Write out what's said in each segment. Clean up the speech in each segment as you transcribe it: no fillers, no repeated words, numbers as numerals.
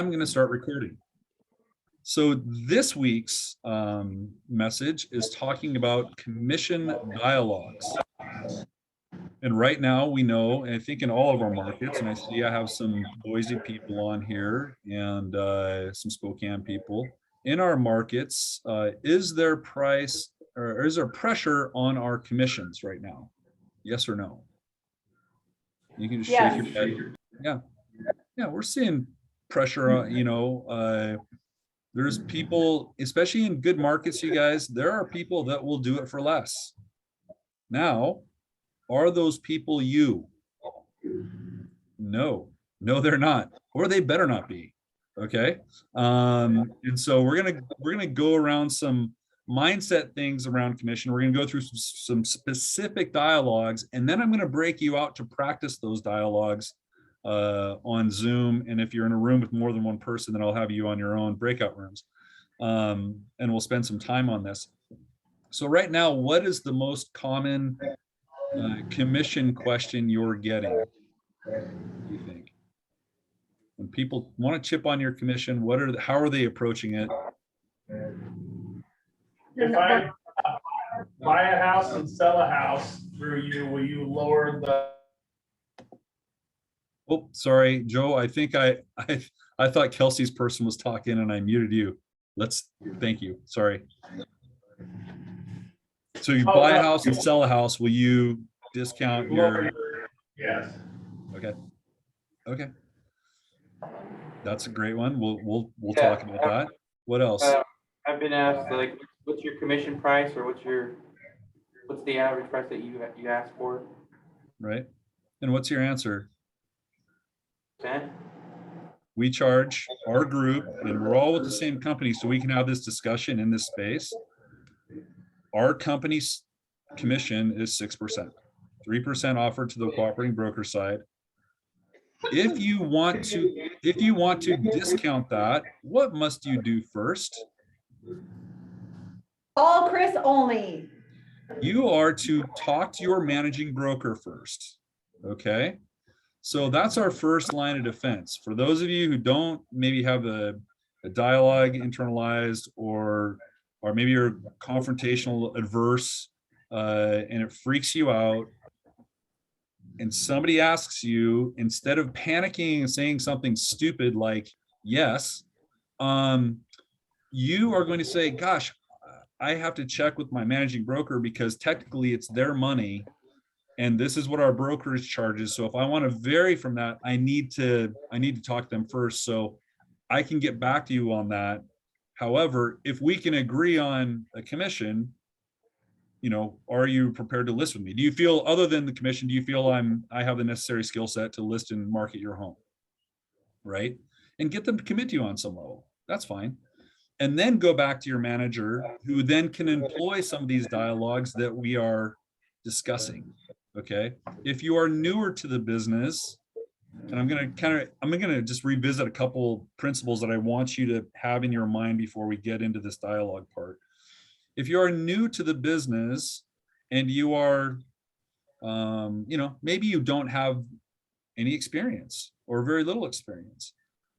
I'm going to start recording. So this week's message is talking about commission dialogues. And right now we know, and I think in all of our markets, and I see I have some Boise people on here and some Spokane people. In our markets, is there price or is there pressure on our commissions right now? Yes or no? You can just shake your head. Yeah. Yeah, we're seeing pressure on, there's people, especially in good markets, you guys, there are people that will do it for less. Now, are those people you? No, they're not, or they better not be. Okay. And so we're gonna go around some mindset things around commission. We're gonna go through some specific dialogues, and then I'm gonna break you out to practice those dialogues on Zoom. And if you're in a room with more than one person, then I'll have you on your own breakout rooms. And we'll spend some time on this. So right now, what is the most common commission question you're getting, do you think? When people want to chip on your commission, how are they approaching it? If I buy a house and sell a house through you, will you lower the? Oh, sorry, Joe. I think I thought Kelsey's person was talking and I muted you. Thank you. Sorry. So you buy a house and sell a house. Will you discount your? Yes. Okay. Okay. That's a great one. We'll talk about that. What else? I've been asked, like, what's your commission price, or what's the average price that you ask for? Right. And what's your answer? 10? We charge our group, and we're all with the same company, so we can have this discussion in this space. Our company's commission is 6%, 3% offered to the cooperating broker side. If you want to discount that, what must you do first? Call Chris only. You are to talk to your managing broker first. Okay. So that's our first line of defense. For those of you who don't maybe have a dialogue internalized, or maybe you're confrontational adverse and it freaks you out, and somebody asks you, instead of panicking and saying something stupid like yes, you are going to say, gosh, I have to check with my managing broker because technically it's their money and this is what our brokerage charges. So if I want to vary from that, I need to talk to them first so I can get back to you on that. However, if we can agree on a commission, are you prepared to list with me? Do you feel, other than the commission, do you feel I have the necessary skill set to list and market your home? Right? And get them to commit to you on some level. That's fine. And then go back to your manager, who then can employ some of these dialogues that we are discussing. Okay. If you are newer to the business, and I'm going to just revisit a couple principles that I want you to have in your mind before we get into this dialogue part. If you are new to the business and you are, maybe you don't have any experience or very little experience.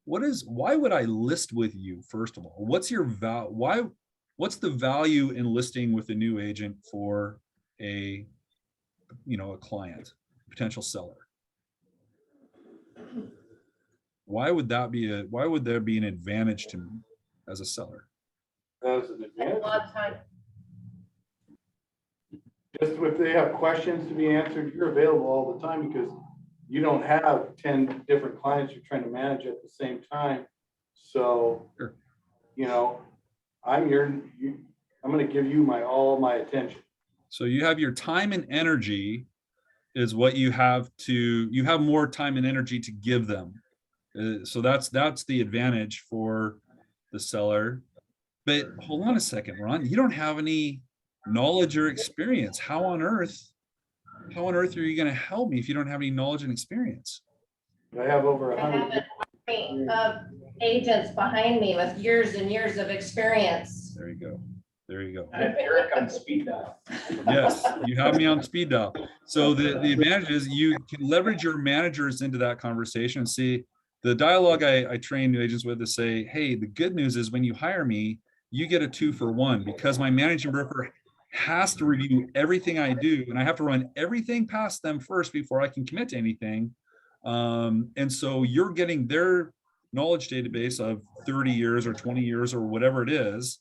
Why would I list with you? First of all, what's your what's the value in listing with a new agent for a client, potential seller? Why would there be an advantage to me as a seller? As an advantage. A lot of time. Just if they have questions to be answered, you're available all the time because you don't have 10 different clients you're trying to manage at the same time. So, sure. I'm going to give you all my attention. So you have your time and energy is what you have more time and energy to give them. So that's the advantage for the seller. But hold on a second, Ron, you don't have any knowledge or experience. How on earth are you going to help me if you don't have any knowledge and experience? I have over I have an army of agents behind me with years and years of experience. There you go. I have Eric on speed dial. Yes, you have me on speed dial. So the advantage is you can leverage your managers into that conversation and see, the dialogue I train new agents with is say, hey, the good news is when you hire me, you get a 2-for-1 because my managing broker has to review everything I do, and I have to run everything past them first before I can commit to anything. And so you're getting their knowledge database of 30 years or 20 years or whatever it is,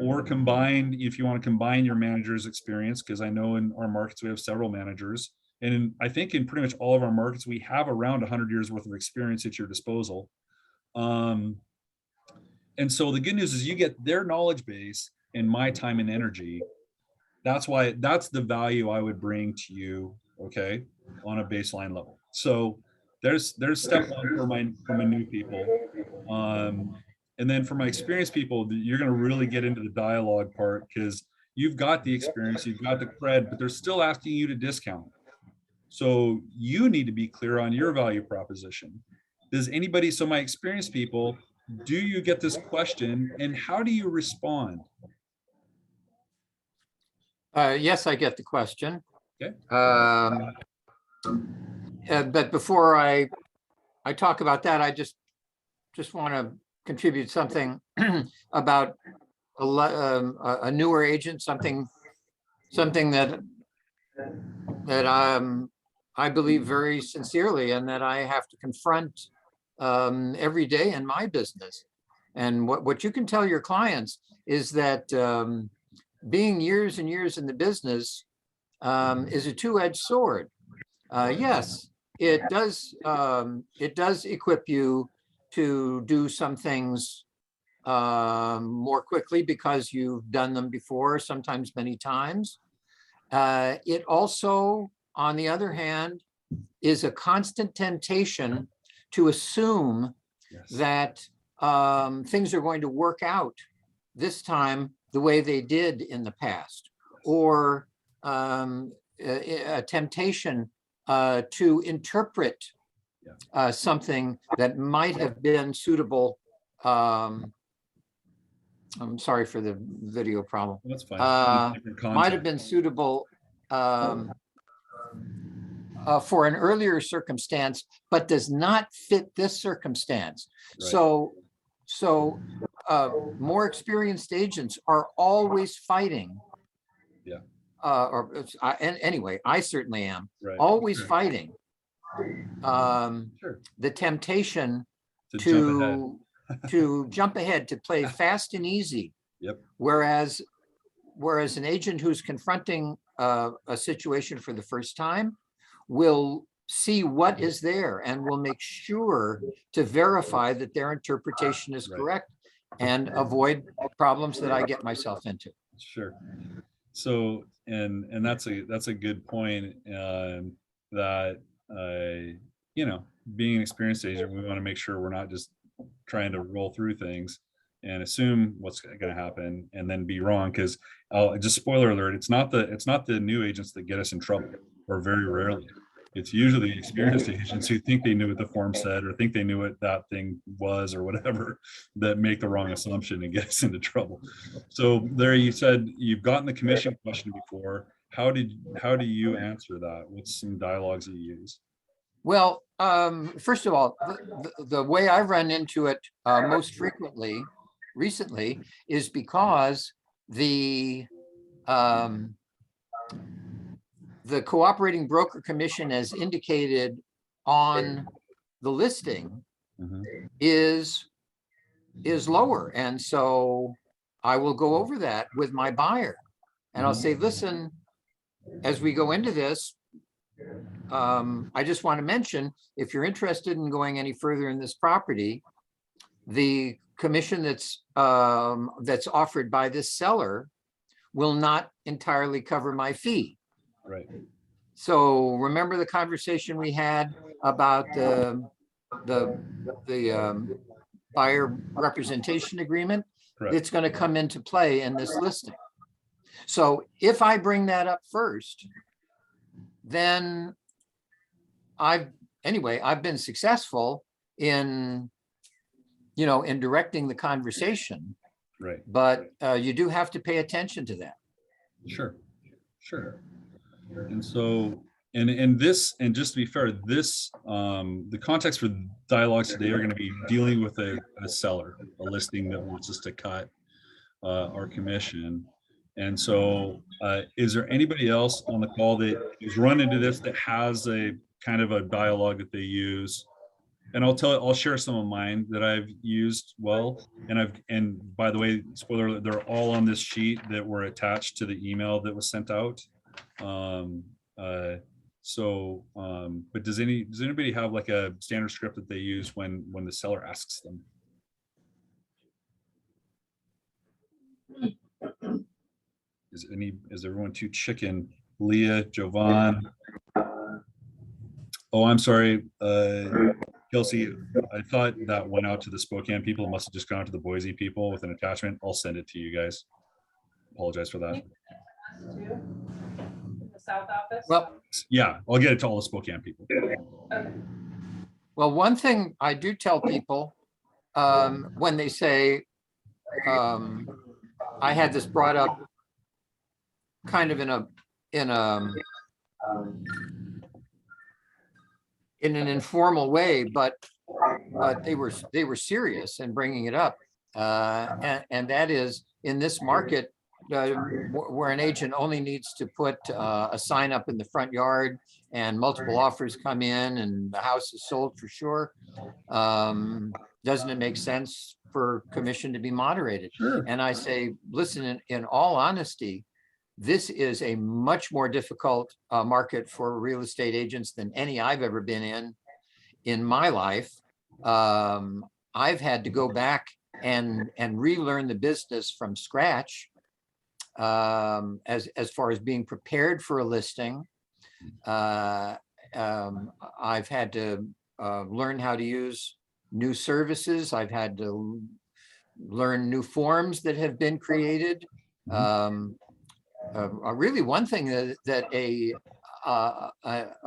or combined, if you want to combine your manager's experience, because I know in our markets we have several managers. And I think in pretty much all of our markets, we have around 100 years worth of experience at your disposal. And so the good news is you get their knowledge base and my time and energy. That's the value I would bring to you, okay, on a baseline level. So there's step one for my new people. And then for my experienced people, you're going to really get into the dialogue part because you've got the experience, you've got the cred, but they're still asking you to discount. So you need to be clear on your value proposition. Does anybody, so my experienced people, do you get this question and how do you respond? Yes, I get the question. Okay. But before I talk about that, I just want to contribute something about a newer agent, something that I believe very sincerely and that I have to confront every day in my business. And what you can tell your clients is that being years and years in the business is a two-edged sword. Yes, it does equip you to do some things more quickly because you've done them before, sometimes many times. It also, on the other hand, is a constant temptation to assume that things are going to work out this time the way they did in the past, or a temptation to interpret something that might have been suitable. I'm sorry for the video problem. That's fine. Might have been suitable for an earlier circumstance, but does not fit this circumstance. Right. So more experienced agents are always fighting. Yeah. Anyway, I certainly am Right. always Sure. fighting Sure. the temptation To to jump ahead, to play fast and easy. Yep. Whereas an agent who's confronting a situation for the first time will see what is there and will make sure to verify that their interpretation is Right. correct and avoid problems that I get myself into. Sure. So, and that's a good point, that, being an experienced agent, we want to make sure we're not just trying to roll through things and assume what's going to happen and then be wrong. Because just spoiler alert, it's not the new agents that get us in trouble, or very rarely. It's usually experienced agents who think they knew what the form said or think they knew what that thing was or whatever, that make the wrong assumption and get us into trouble. So there, you said you've gotten the commission question before. How do you answer that? What's some dialogues that you use? Well, first of all, the way I run into it most frequently recently is because the cooperating broker commission, as indicated on the listing, Mhm. is lower. And so I will go over that with my buyer and I'll say, listen, as we go into this, I just want to mention, if you're interested in going any further in this property, the commission that's offered by this seller will not entirely cover my fee. Right. So remember the conversation we had about the buyer representation agreement? Correct. It's going to come into play in this listing. So if I bring that up first, then I've been successful in directing the conversation. Right. But you do have to pay attention to that. Sure. And so, And this, and just to be fair, this, the context for dialogues today are going to be dealing with a seller, a listing that wants us to cut our commission. And so, is there anybody else on the call that has run into this, that has a kind of a dialogue that they use? And I'll share some of mine that I've used well. And by the way, spoiler alert, they're all on this sheet that were attached to the email that was sent out. But does anybody have like a standard script that they use when the seller asks them? Is everyone too chicken? Leah, Jovan. Oh, I'm sorry. Kelsey, I thought that went out to the Spokane people. It must have just gone out to the Boise people with an attachment. I'll send it to you guys. Apologize for that. The South office? Well, Yeah, I'll get it to all the Spokane people. Okay. well, one thing I do tell people, when they say, I had this brought up kind of in an informal way, but they were serious in bringing it up. And that is, in this market, where an agent only needs to put a sign up in the front yard and multiple offers come in and the house is sold for sure, doesn't it make sense for commission to be moderated? Sure. And I say, listen, in all honesty, this is a much more difficult market for real estate agents than any I've ever been in my life. I've had to go back and relearn the business from scratch, as far as being prepared for a listing. I've had to learn how to use new services. I've had to learn new forms that have been created. Really, one thing that a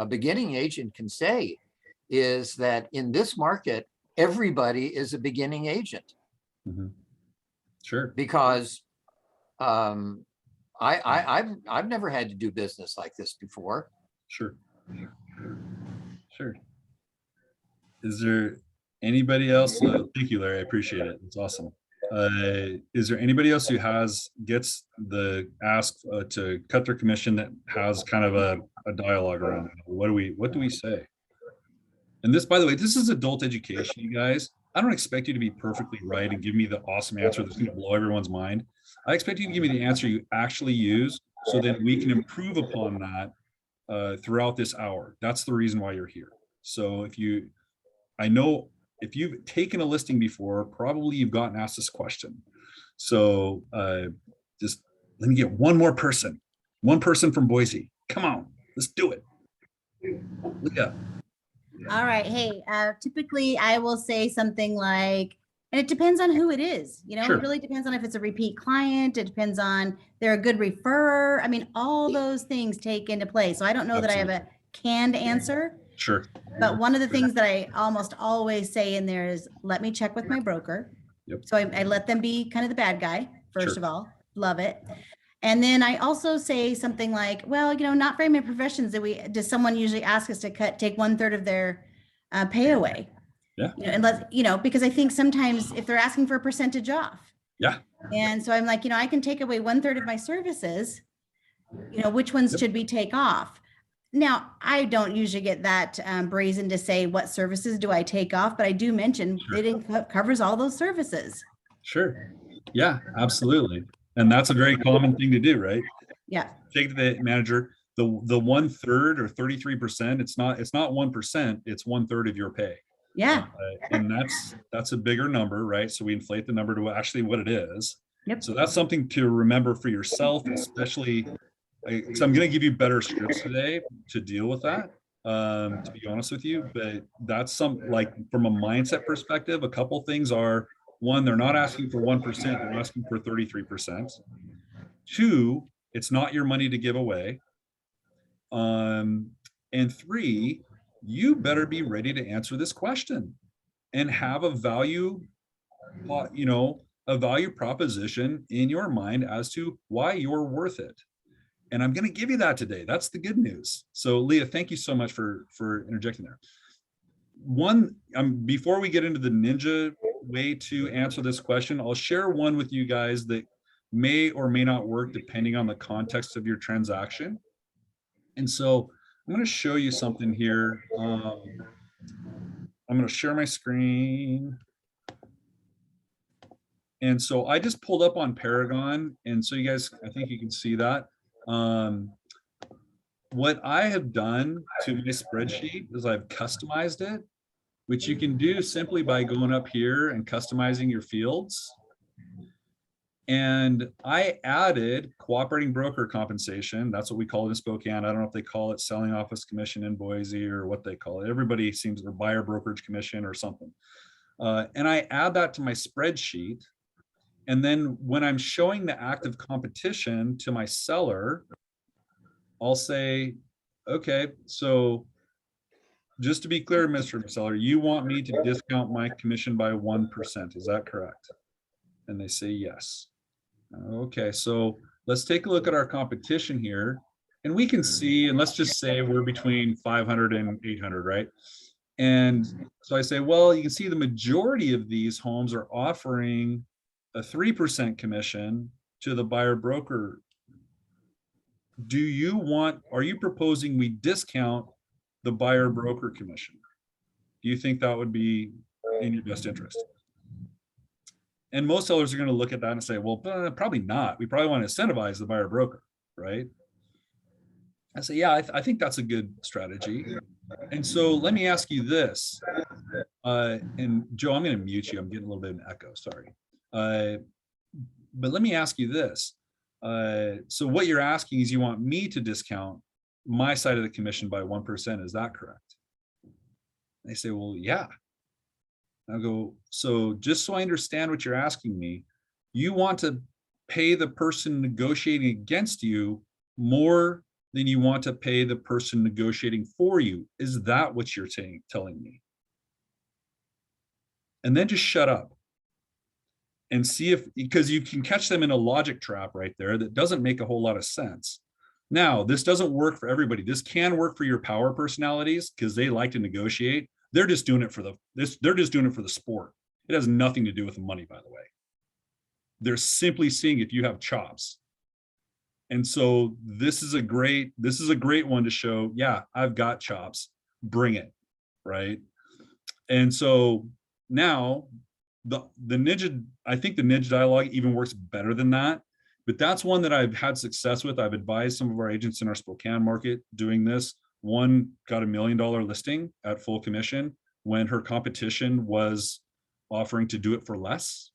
beginning agent can say is that in this market, everybody is a beginning agent. Sure. Because I've never had to do business like this before. Sure. Is there anybody else? Thank you, Larry. I appreciate it. It's awesome. Is there anybody else who gets the ask to cut their commission that has kind of a dialogue around it? What do we say? And this, by the way, this is adult education, you guys. I don't expect you to be perfectly right and give me the awesome answer that's going to blow everyone's mind. I expect you to give me the answer you actually use, so that we can improve upon that throughout this hour. That's the reason why you're here. So I know if you've taken a listing before, probably you've gotten asked this question. So just let me get one person from Boise. Come on, let's do it. Yeah. All right. Hey, typically I will say something like, and it depends on who it is. Sure. It really depends on if it's a repeat client. It depends on they're a good referrer. I mean, all those things take into play. So I don't know that I have a canned answer. Sure. But one of the things that I almost always say in there is, let me check with my broker. Yep. So I let them be kind of the bad guy, first Sure. of all. Love it. And then I also say something like, well, not very many professions does someone usually ask us to take 1/3 of their pay away. Yeah. Unless, because I think sometimes if they're asking for a percentage off. Yeah. And so I'm like, I can take away 1/3 of my services, which ones Yep. should we take off? Now, I don't usually get that brazen to say what services do I take off, but I do mention Sure. it covers all those services. Sure. Yeah, absolutely. And that's a very common thing to do, right? Yeah. Take the manager, the 1/3 or 33%, it's not 1%, it's 1/3 of your pay. Yeah. And that's a bigger number, right? So we inflate the number to actually what it is. Yep. So that's something to remember for yourself, especially because I'm going to give you better scripts today to deal with that, to be honest with you. But that's from a mindset perspective, a couple things are, one, they're not asking for 1%, they're asking for 33%. Two, it's not your money to give away. And three, you better be ready to answer this question and have a value proposition in your mind as to why you're worth it. And I'm going to give you that today. That's the good news. So Leah, thank you so much for interjecting there. One, before we get into the ninja way to answer this question, I'll share one with you guys that may or may not work depending on the context of your transaction. And so I'm going to show you something here. I'm going to share my screen. And so I just pulled up on Paragon. And so you guys, I think you can see that. What I have done to my spreadsheet is I've customized it, which you can do simply by going up here and customizing your fields. And I added cooperating broker compensation. That's what we call it in Spokane. I don't know if they call it selling office commission in Boise or what they call it. Everybody seems to buyer brokerage commission or something. And I add that to my spreadsheet. And then when I'm showing the active competition to my seller, I'll say, okay, so just to be clear, Mr. Seller, you want me to discount my commission by 1%, is that correct? And they say yes. Okay, so let's take a look at our competition here. And we can see, and let's just say we're between 500 and 800, right? And so I say, well, you can see the majority of these homes are offering a 3% commission to the buyer broker. Are you proposing we discount the buyer broker commission? Do you think that would be in your best interest? And most sellers are going to look at that and say, well, probably not. We probably want to incentivize the buyer broker, right? I say, yeah, I think that's a good strategy. And so let me ask you this. And Joe, I'm going to mute you. I'm getting a little bit of an echo, sorry. But let me ask you this. So what you're asking is you want me to discount my side of the commission by 1%. Is that correct? They say, well, yeah. I'll go, so just so I understand what you're asking me, you want to pay the person negotiating against you more than you want to pay the person negotiating for you. Is that what you're telling me? And then just shut up and see if, because you can catch them in a logic trap right there that doesn't make a whole lot of sense. Now, this doesn't work for everybody. This can work for your power personalities because they like to negotiate. They're just doing it for they're just doing it for the sport. It has nothing to do with the money, by the way. They're simply seeing if you have chops. And so this is a great one to show, yeah, I've got chops, bring it, right? And so now the ninja, I think the ninja dialogue even works better than that, but that's one that I've had success with. I've advised some of our agents in our Spokane market doing this. One got $1 million listing at full commission when her competition was offering to do it for less.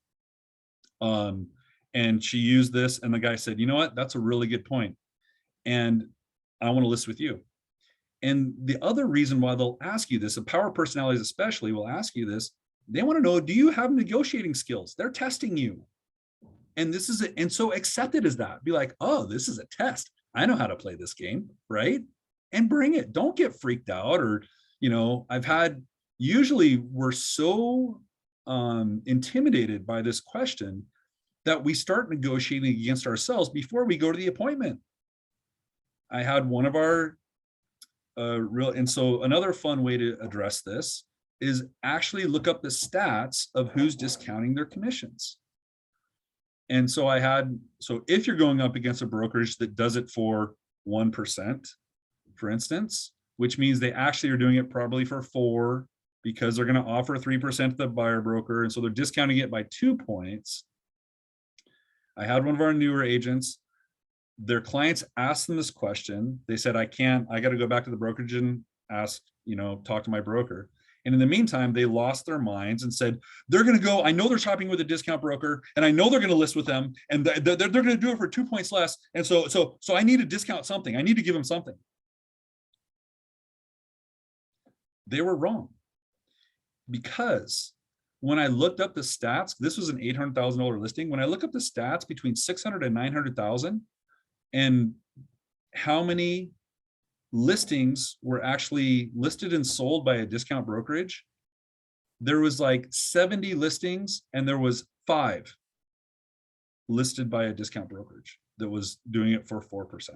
And she used this, and the guy said, you know what, that's a really good point. And I want to list with you. And the other reason why they'll ask you this, the power personalities especially will ask you this, they want to know, do you have negotiating skills? They're testing you. And this is it. And so accept it as that. Be like, oh, this is a test. I know how to play this game, right? And bring it. Don't get freaked out. Or, you know, usually we're so intimidated by this question that we start negotiating against ourselves before we go to the appointment. I had one of our and so another fun way to address this is actually look up the stats of who's discounting their commissions. And so so if you're going up against a brokerage that does it for 1%, for instance, which means they actually are doing it probably for 4 because they're going to offer 3% to the buyer broker. And so they're discounting it by 2 points. I had one of our newer agents, their clients asked them this question. They said, I got to go back to the brokerage and ask, talk to my broker. And in the meantime, they lost their minds and said, they're going to go, I know they're shopping with a discount broker and I know they're going to list with them and they're going to do it for 2 points less. And so I need to discount something. I need to give them something. They were wrong, because when I looked up the stats, this was an $800,000 listing. When I look up the stats between 600 and 900,000 and how many listings were actually listed and sold by a discount brokerage, there was like 70 listings and there was 5 listed by a discount brokerage that was doing it for 4%.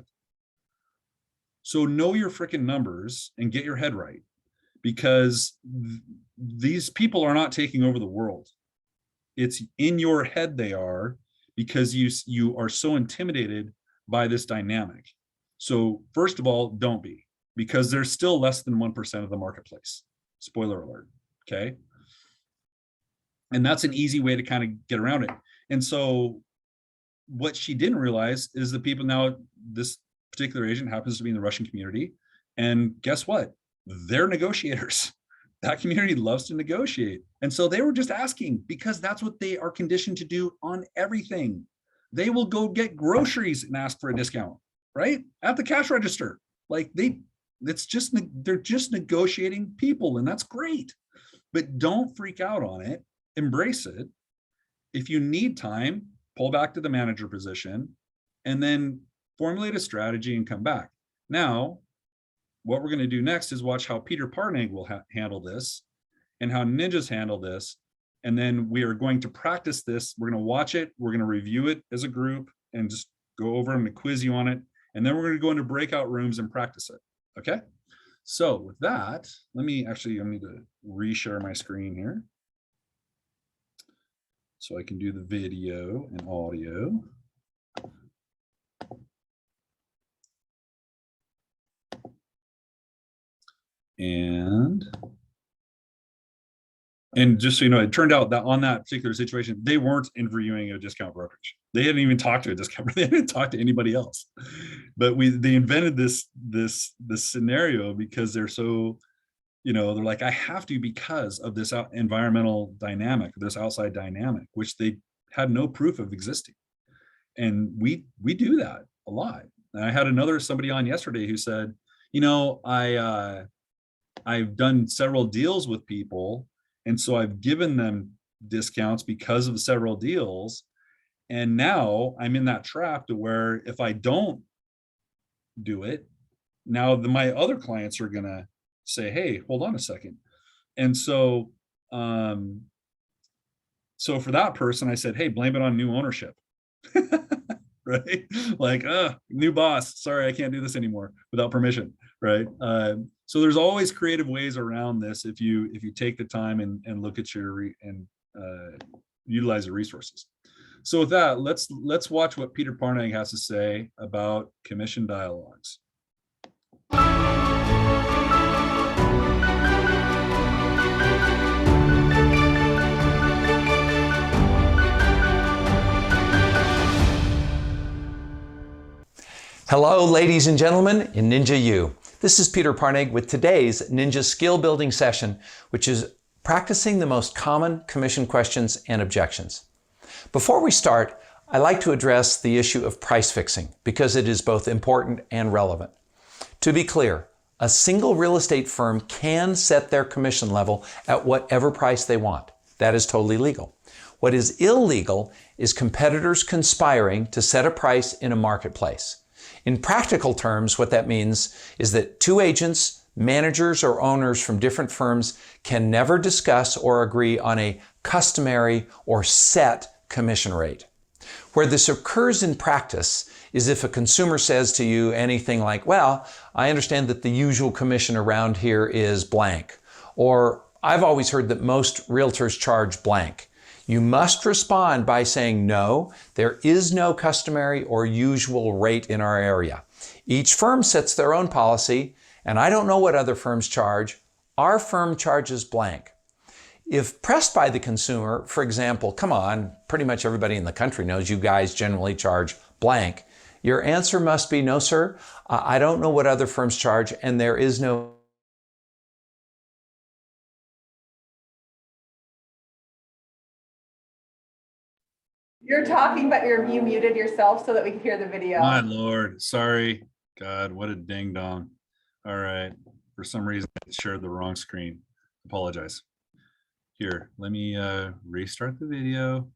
So know your freaking numbers and get your head right, because these people are not taking over the world. It's in your head they are, because you are so intimidated by this dynamic. So first of all, don't be, because there's still less than 1% of the marketplace. Spoiler alert. Okay. And that's an easy way to kind of get around it. And so what she didn't realize is the people now, this particular agent happens to be in the Russian community. And guess what? They're negotiators. That community loves to negotiate. And so they were just asking, because that's what they are conditioned to do on everything. They will go get groceries and ask for a discount, right? At the cash register. Like they're just negotiating people, and that's great. But don't freak out on it. Embrace it. If you need time, pull back to the manager position and then formulate a strategy and come back. Now, what we're going to do next is watch how Peter Parnag will handle this and how ninjas handle this. And then we are going to practice this. We're going to watch it. We're going to review it as a group and just go over and quiz you on it. And then we're going to go into breakout rooms and practice it. Okay. So with that, I need to reshare my screen here, so I can do the video and audio. And just so you know, it turned out that on that particular situation, they weren't interviewing a discount brokerage. They hadn't even talked to a discount. They hadn't talked to anybody else. But they invented this scenario because they're so, they're like, I have to, because of this environmental dynamic, this outside dynamic, which they had no proof of existing. And we do that a lot. And I had somebody on yesterday who said, I've done several deals with people, and so I've given them discounts because of several deals. And now I'm in that trap to where if I don't do it, now my other clients are going to say, hey, hold on a second. And so, so for that person, I said, hey, blame it on new ownership. Right? Like, new boss, sorry, I can't do this anymore without permission. Right? So there's always creative ways around this if you take the time and look at utilize the resources. So with that, let's watch what Peter Parnag has to say about commission dialogues. Hello, ladies and gentlemen in Ninja U. This is Peter Parnag with today's Ninja Skill Building session, which is practicing the most common commission questions and objections. Before we start, I like to address the issue of price fixing because it is both important and relevant. To be clear, a single real estate firm can set their commission level at whatever price they want. That is totally legal. What is illegal is competitors conspiring to set a price in a marketplace. In practical terms, what that means is that two agents, managers, or owners from different firms can never discuss or agree on a customary or set commission rate. Where this occurs in practice is if a consumer says to you anything like, well, I understand that the usual commission around here is blank, or I've always heard that most realtors charge blank. You must respond by saying, no, there is no customary or usual rate in our area. Each firm sets their own policy, and I don't know what other firms charge. Our firm charges blank. If pressed by the consumer, for example, come on, pretty much everybody in the country knows you guys generally charge blank, your answer must be, no, sir, I don't know what other firms charge, and there is no. You're talking, but you muted yourself so that we can hear the video. My Lord, sorry. God, what a ding dong. All right. For some reason, I shared the wrong screen. Apologize. Here, let me restart the video.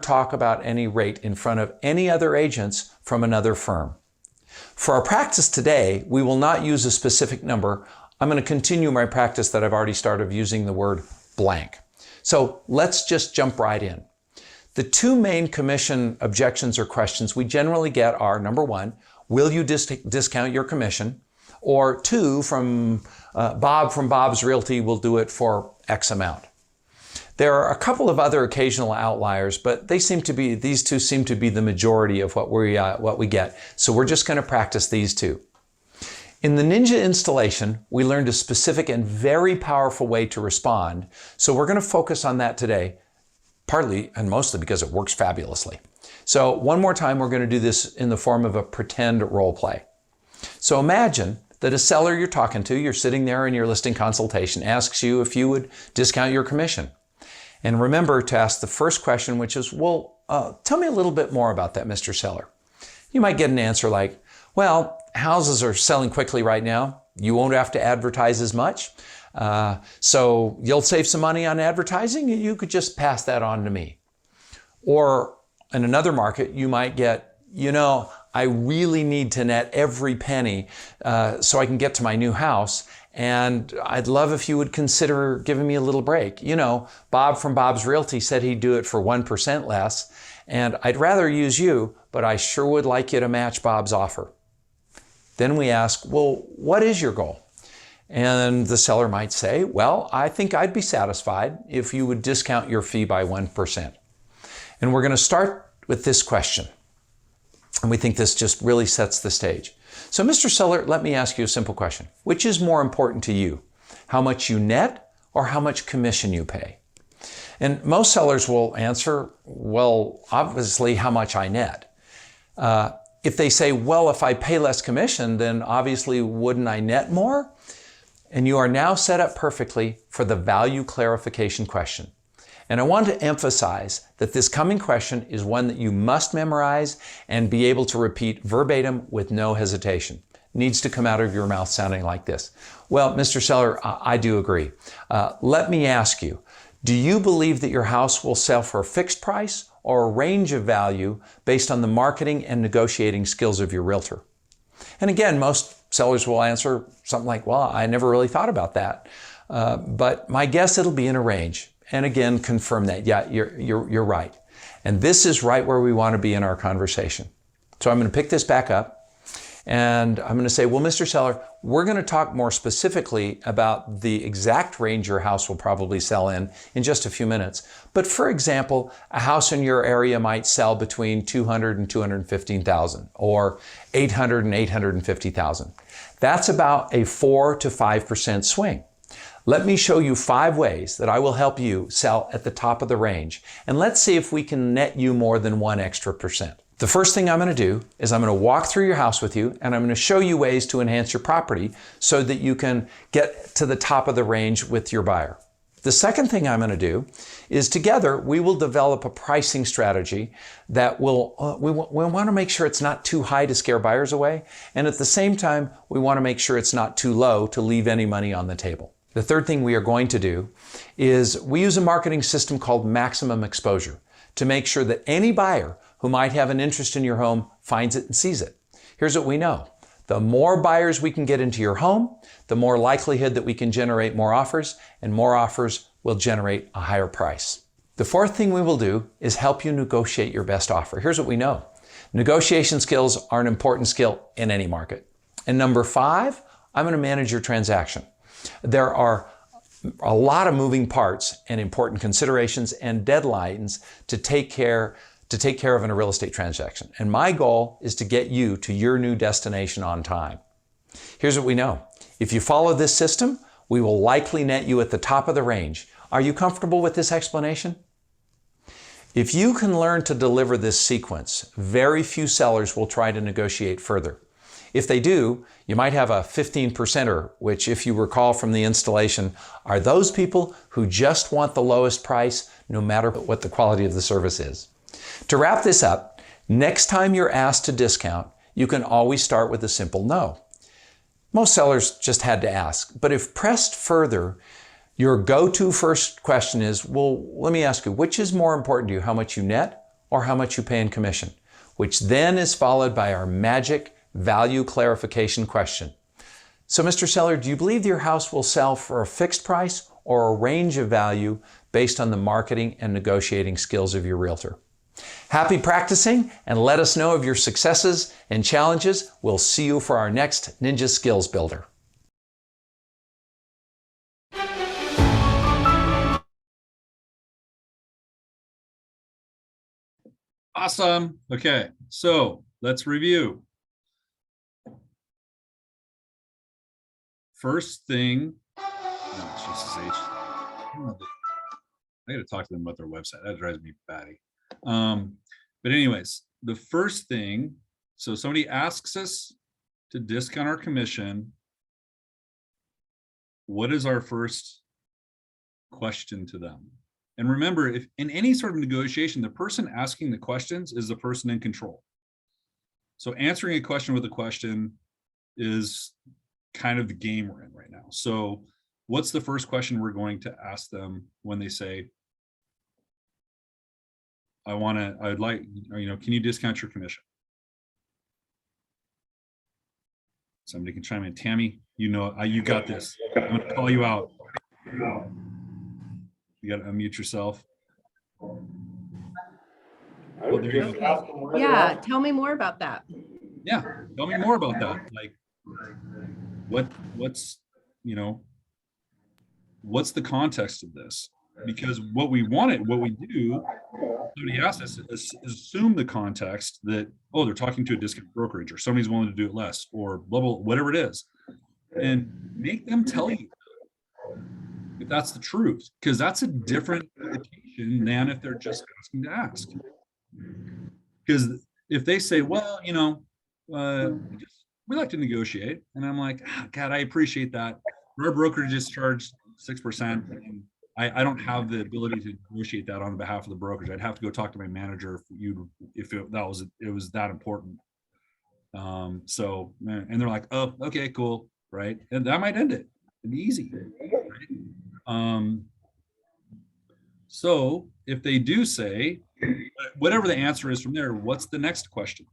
Talk about any rate in front of any other agents from another firm. For our practice today, we will not use a specific number. I'm going to continue my practice that I've already started of using the word blank. So let's just jump right in. The two main commission objections or questions we generally get are, number one, will you discount your commission? Or two, from Bob from Bob's Realty will do it for X amount. There are a couple of other occasional outliers, but these two seem to be the majority of what we get. So we're just going to practice these two. In the Ninja installation, we learned a specific and very powerful way to respond. So we're going to focus on that today, partly and mostly because it works fabulously. So one more time, we're going to do this in the form of a pretend role play. So imagine that a seller you're talking to, you're sitting there in your listing consultation, asks you if you would discount your commission. And remember to ask the first question, which is, well, tell me a little bit more about that, Mr. Seller. You might get an answer like, well, houses are selling quickly right now. You won't have to advertise as much. So you'll save some money on advertising and you could just pass that on to me. Or in another market, you might get, I really need to net every penny so I can get to my new house. And I'd love if you would consider giving me a little break. Bob from Bob's Realty said he'd do it for 1% less. And I'd rather use you, but I sure would like you to match Bob's offer. Then we ask, well, what is your goal? And the seller might say, well, I think I'd be satisfied if you would discount your fee by 1%. And we're going to start with this question. And we think this just really sets the stage. So, Mr. Seller, let me ask you a simple question. Which is more important to you? How much you net or how much commission you pay? And most sellers will answer, well, obviously, how much I net. If they say, well, if I pay less commission, then obviously wouldn't I net more? And you are now set up perfectly for the value clarification question. And I want to emphasize that this coming question is one that you must memorize and be able to repeat verbatim with no hesitation. It needs to come out of your mouth sounding like this. Well, Mr. Seller, I do agree. Let me ask you, do you believe that your house will sell for a fixed price or a range of value based on the marketing and negotiating skills of your realtor? And again, most sellers will answer something like, well, I never really thought about that. But my guess it'll be in a range. And again, confirm that. Yeah, you're right. And this is right where we want to be in our conversation. So I'm going to pick this back up and I'm going to say, well, Mr. Seller, we're going to talk more specifically about the exact range your house will probably sell in just a few minutes. But for example, a house in your area might sell between $200,000 and $215,000 or $800,000 and $850,000. That's about a 4 to 5% swing. Let me show you 5 ways that I will help you sell at the top of the range. And let's see if we can net you more than 1 extra percent. The first thing I'm going to do is I'm going to walk through your house with you and I'm going to show you ways to enhance your property so that you can get to the top of the range with your buyer. The second thing I'm going to do is together we will develop a pricing strategy that will, we want to make sure it's not too high to scare buyers away. And at the same time, we want to make sure it's not too low to leave any money on the table. The third thing we are going to do is we use a marketing system called maximum exposure to make sure that any buyer who might have an interest in your home finds it and sees it. Here's what we know. The more buyers we can get into your home, the more likelihood that we can generate more offers, and more offers will generate a higher price. The fourth thing we will do is help you negotiate your best offer. Here's what we know. Negotiation skills are an important skill in any market. And number 5, I'm going to manage your transaction. There are a lot of moving parts and important considerations and deadlines to take care of in a real estate transaction. And my goal is to get you to your new destination on time. Here's what we know. If you follow this system, we will likely net you at the top of the range. Are you comfortable with this explanation? If you can learn to deliver this sequence, very few sellers will try to negotiate further. If they do, you might have a 15%er, which if you recall from the installation, are those people who just want the lowest price no matter what the quality of the service is. To wrap this up, next time you're asked to discount, you can always start with a simple no. Most sellers just had to ask, but if pressed further, your go-to first question is, well, let me ask you, which is more important to you, how much you net or how much you pay in commission? Which then is followed by our magic value clarification question. So, Mr. Seller, do you believe your house will sell for a fixed price or a range of value based on the marketing and negotiating skills of your realtor? Happy practicing, and let us know of your successes and challenges. We'll see you for our next Ninja Skills Builder. Awesome. Okay, so let's review. First thing, oh, Jesus H. I gotta talk to them about their website. That drives me batty. But anyways, the first thing, so somebody asks us to discount our commission. What is our first question to them? And remember, if in any sort of negotiation, the person asking the questions is the person in control. So answering a question with a question is kind of the game we're in right now. So what's the first question we're going to ask them when they say, I'd like, can you discount your commission? Somebody can chime in. Tammy, you got this. I'm gonna call you out. You gotta unmute yourself. I would just ask them where they're Yeah, at. tell me more about that. Yeah, tell me more about that. Like, what's the context of this? Because what we do, somebody asked us, is assume the context that, oh, they're talking to a discount brokerage, or somebody's willing to do it less, or blah, blah, whatever it is. And make them tell you if that's the truth, because that's a different indication than if they're just asking to ask. Because if they say, well, we like to negotiate, and I'm like, God, I appreciate that. Our broker just charged 6%, and I don't have the ability to negotiate that on behalf of the brokerage. I'd have to go talk to my manager if it was that important. So, and they're like, oh, okay, cool, right? And that might end it. It'd be easy. Right? So if they do say, whatever the answer is from there, what's the next question?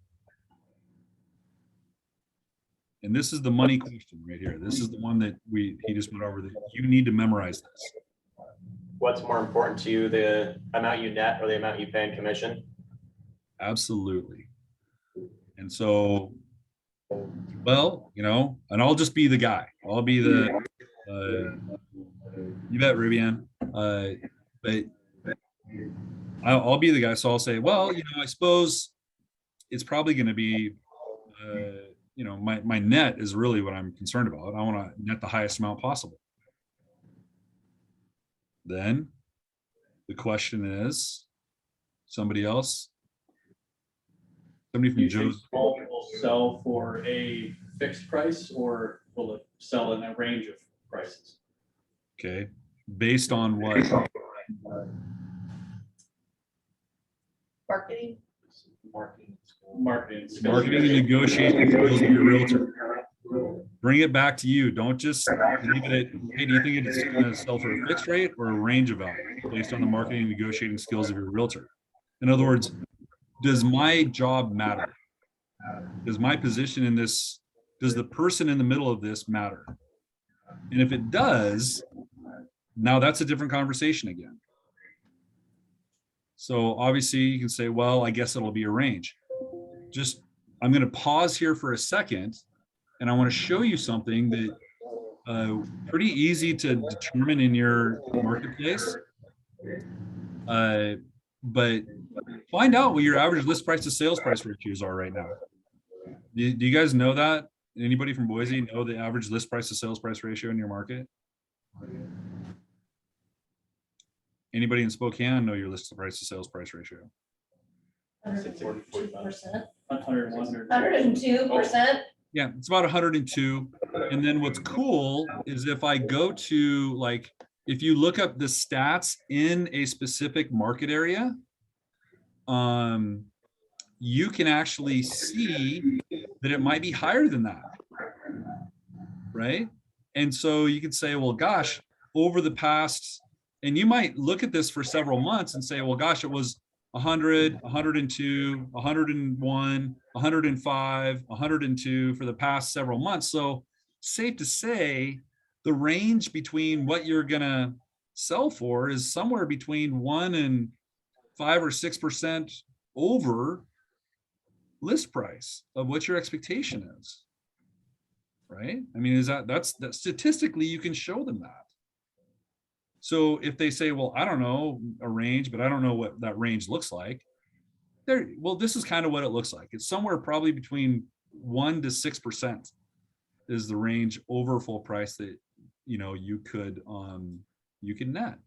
And this is the money question right here. This is the one that he just went over, that you need to memorize this. What's more important to you, the amount you net or the amount you pay in commission? Absolutely. And so, well, and I'll just be the guy. I'll be the, you bet, Rubian. But I'll be the guy. So I'll say, well, I suppose it's probably going to be, my net is really what I'm concerned about. I want to net the highest amount possible. Then the question is, somebody else? Somebody from Joe's. Will sell for a fixed price, or will it sell in a range of prices? Okay, based on what? Marketing. Marketing. Marketing and negotiation skills of your realtor. Bring it back to you. Don't just leave it at, hey, do you think it's going to sell for a fixed rate or a range of value based on the marketing and negotiating skills of your realtor? In other words, does my job matter? Does my position in this, does the person in the middle of this matter? And if it does, now that's a different conversation again. So obviously you can say, well, I guess it'll be a range. I'm going to pause here for a second, and I want to show you something that pretty easy to determine in your marketplace. But find out what your average list price to sales price ratios are right now. Do you guys know that? Anybody from Boise know the average list price to sales price ratio in your market? Anybody in Spokane know your list price to sales price ratio? 102%. 102%. Yeah, it's about 102. And then what's cool is if I go to, if you look up the stats in a specific market area, you can actually see that it might be higher than that, right? And so you could say, well, gosh, over the past, and you might look at this for several months and say, well, gosh, it was 100, 102, 101, 105, 102 for the past several months. So safe to say the range between what you're gonna sell for is somewhere between 1 and 5 or 6% over list price of what your expectation is. Right? I mean, that's statistically you can show them that. So if they say, well, I don't know a range, but I don't know what that range looks like. Well, this is kind of what it looks like. It's somewhere probably between 1 to 6% is the range over full price that you could net.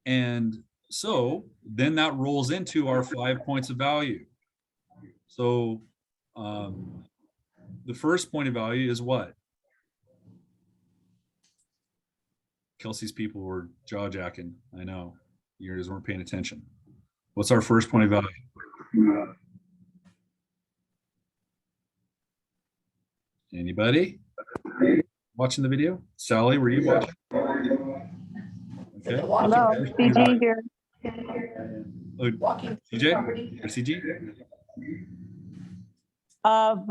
And so then that rolls into our 5 points of value. So the first point of value is what? Kelsey's people were jaw jacking. I know you guys weren't paying attention. What's our first point of value? Anybody watching the video? Sally, were you watching? Okay. Hello, CG here. Oh, CJ or CG?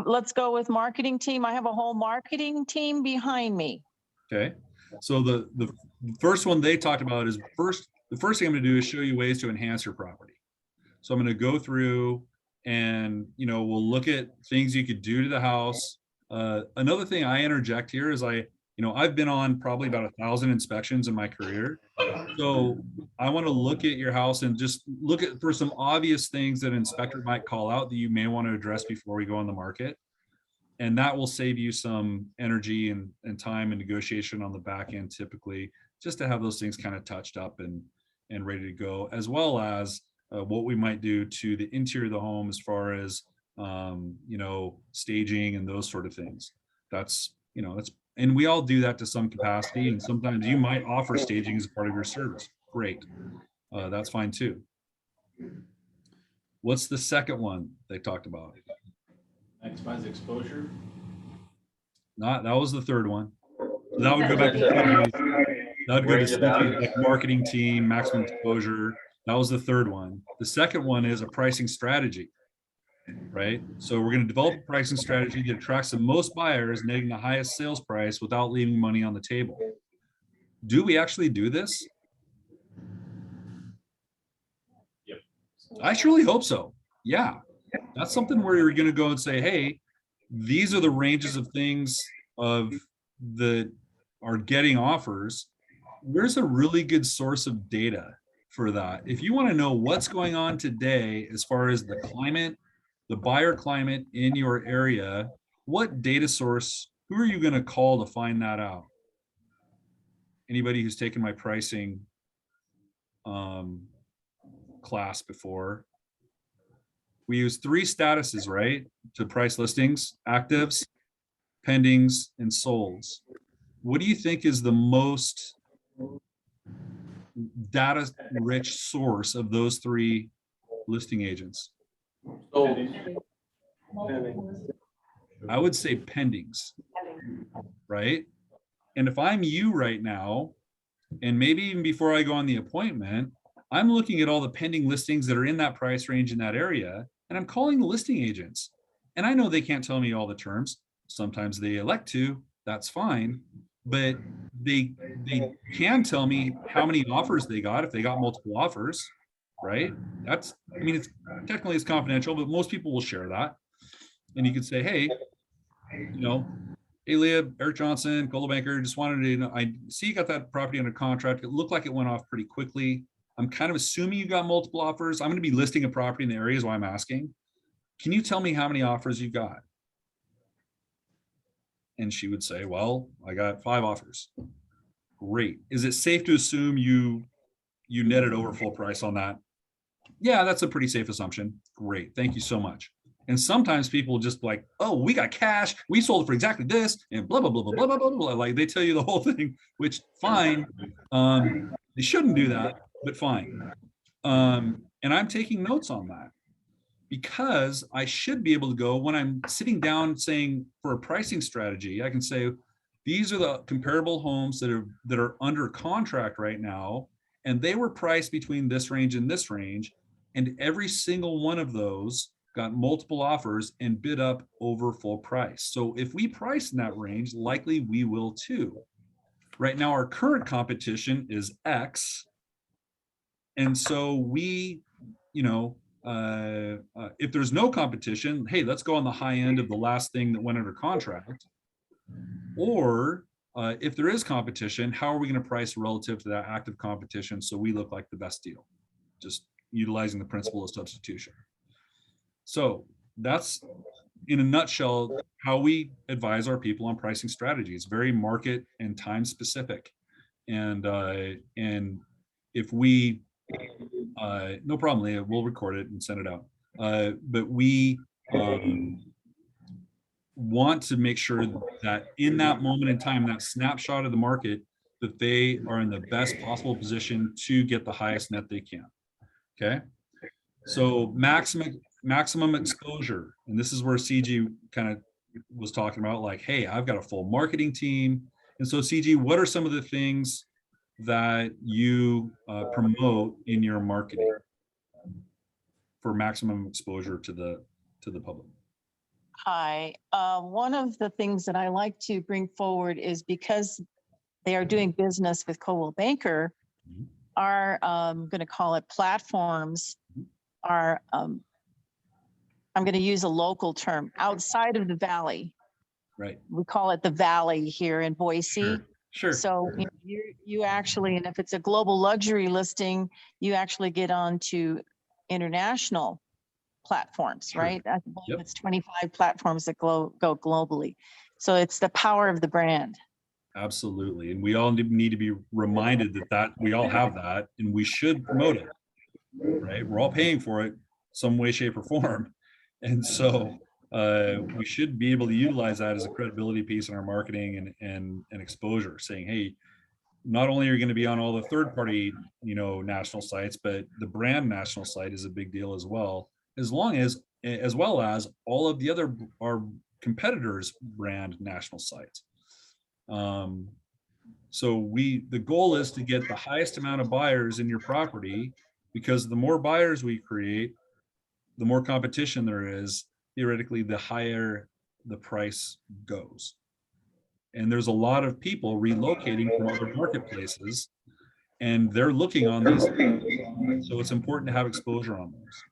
Let's go with marketing team. I have a whole marketing team behind me. Okay. So the first one they talked about is the first thing I'm going to do is show you ways to enhance your property. So I'm going to go through and, we'll look at things you could do to the house. Another thing I interject here is I've been on probably about 1,000 inspections in my career. So I want to look at your house and just look for some obvious things that an inspector might call out that you may want to address before we go on the market. And that will save you some energy and time and negotiation on the back end, typically, just to have those things kind of touched up and ready to go, as well as what we might do to the interior of the home as far as staging and those sort of things. That's and we all do that to some capacity, and sometimes you might offer staging as part of your service. Great. That's fine too. What's the second one they talked about? Maximize exposure. That was the third one. That would go back to like marketing team, maximum exposure. That was the third one. The second one is a pricing strategy, right? So we're going to develop a pricing strategy that attracts the most buyers, netting the highest sales price without leaving money on the table. Do we actually do this? Yep. I surely hope so. Yeah. That's something where you're going to go and say, hey, these are the ranges of things that are getting offers. Where's a really good source of data for that? If you want to know what's going on today as far as the climate, the buyer climate in your area, what data source, who are you going to call to find that out? Anybody who's taken my pricing class before? We use 3 statuses, right, to price listings: actives, pendings, and solds. What do you think is the most data-rich source of those 3 listing agents? I would say pendings, right? And if I'm you right now, and maybe even before I go on the appointment, I'm looking at all the pending listings that are in that price range in that area, and I'm calling the listing agents. And I know they can't tell me all the terms. Sometimes they elect to, that's fine. But they can tell me how many offers they got if they got multiple offers, right? It's technically it's confidential, but most people will share that. And you could say, hey, hey, Leah, Eric Johnson, Coldwell Banker, just wanted to know, I see you got that property under contract. It looked like it went off pretty quickly. I'm kind of assuming you got multiple offers. I'm going to be listing a property in the area is why I'm asking. Can you tell me how many offers you got? And she would say, well, I got 5 offers. Great. Is it safe to assume you netted over full price on that? Yeah, that's a pretty safe assumption. Great. Thank you so much. And sometimes people just like, oh, we got cash. We sold it for exactly this and blah, blah, blah, blah, blah, blah, blah, blah. Like they tell you the whole thing, which fine. They shouldn't do that, but fine. And I'm taking notes on that because I should be able to go when I'm sitting down saying for a pricing strategy, I can say, these are the comparable homes that are under contract right now. And they were priced between this range and this range. And every single one of those got multiple offers and bid up over full price. So if we price in that range, likely we will too. Right now, our current competition is X. And so we if there's no competition, hey, let's go on the high end of the last thing that went under contract. Or if there is competition, how are we going to price relative to that active competition so we look like the best deal? Just utilizing the principle of substitution. So that's, in a nutshell, how we advise our people on pricing strategy. It's very market and time specific. And if we, no problem, Leah, we'll record it and send it out. But we want to make sure that in that moment in time, that snapshot of the market, that they are in the best possible position to get the highest net they can. Okay. So maximum exposure. And this is where CG kind of was talking about, like, hey, I've got a full marketing team. And so CG, what are some of the things that you promote in your marketing for maximum exposure to the public? Hi, one of the things that I like to bring forward is, because they are doing business with Coldwell Banker, our, I'm going to call it platforms, are, I'm going to use a local term, outside of the valley. Right. We call it the valley here in Boise. Sure. So you actually, and if it's a global luxury listing, you actually get onto international platforms, Sure. right? I believe it's 25 platforms that go globally. So it's the power of the brand. Absolutely. And we all need to be reminded that we all have that, and we should promote it, right? We're all paying for it some way, shape, or form. And so we should be able to utilize that as a credibility piece in our marketing and exposure, saying, hey, not only are you going to be on all the third party, national sites, but the brand national site is a big deal as well, as well as all of the other, our competitors' brand national sites. So the goal is to get the highest amount of buyers in your property, because the more buyers we create, the more competition there is, theoretically, the higher the price goes. And there's a lot of people relocating from other marketplaces, and they're looking on these things. So it's important to have exposure on those.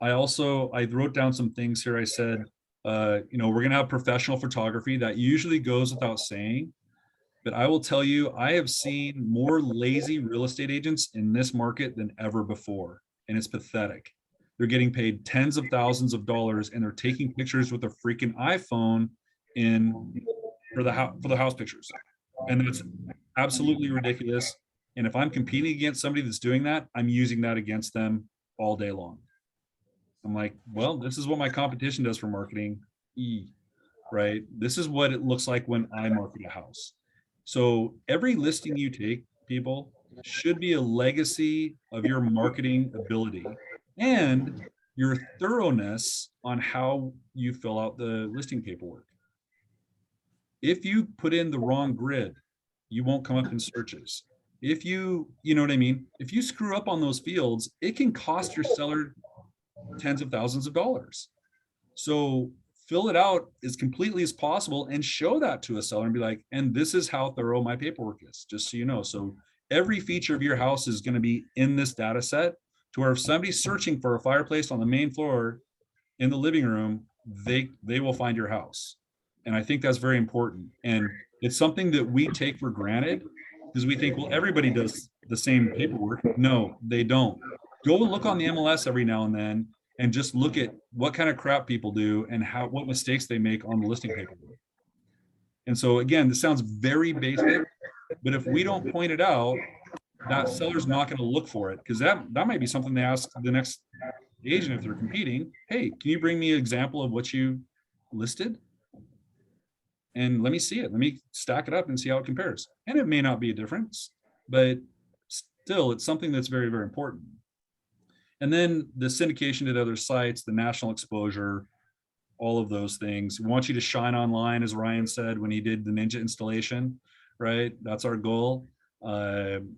I wrote down some things here. I said, we're going to have professional photography. That usually goes without saying, but I will tell you, I have seen more lazy real estate agents in this market than ever before. And it's pathetic. They're getting paid tens of thousands of dollars, and they're taking pictures with a freaking iPhone for the house pictures. And that's absolutely ridiculous. And if I'm competing against somebody that's doing that, I'm using that against them all day long. I'm like, well, this is what my competition does for marketing, right? This is what it looks like when I market a house. So every listing you take, people, should be a legacy of your marketing ability and your thoroughness on how you fill out the listing paperwork. If you put in the wrong grid, you won't come up in searches. If you know what I mean? If you screw up on those fields, it can cost your seller tens of thousands of dollars. So fill it out as completely as possible and show that to a seller and be like, and this is how thorough my paperwork is, just so you know. So every feature of your house is going to be in this data set, to where if somebody's searching for a fireplace on the main floor in the living room, they will find your house. And I think that's very important. And it's something that we take for granted, because we think, well, everybody does the same paperwork. No, they don't. Go look on the MLS every now and then and just look at what kind of crap people do and what mistakes they make on the listing paperwork. And so again, this sounds very basic, but if we don't point it out, that seller's not going to look for it, because that might be something they ask the next agent if they're competing. Hey, can you bring me an example of what you listed? And let me see it. Let me stack it up and see how it compares. And it may not be a difference, but still, it's something that's very, very important. And then the syndication to other sites, the national exposure, all of those things. We want you to shine online, as Ryan said when he did the Ninja installation, right? That's our goal,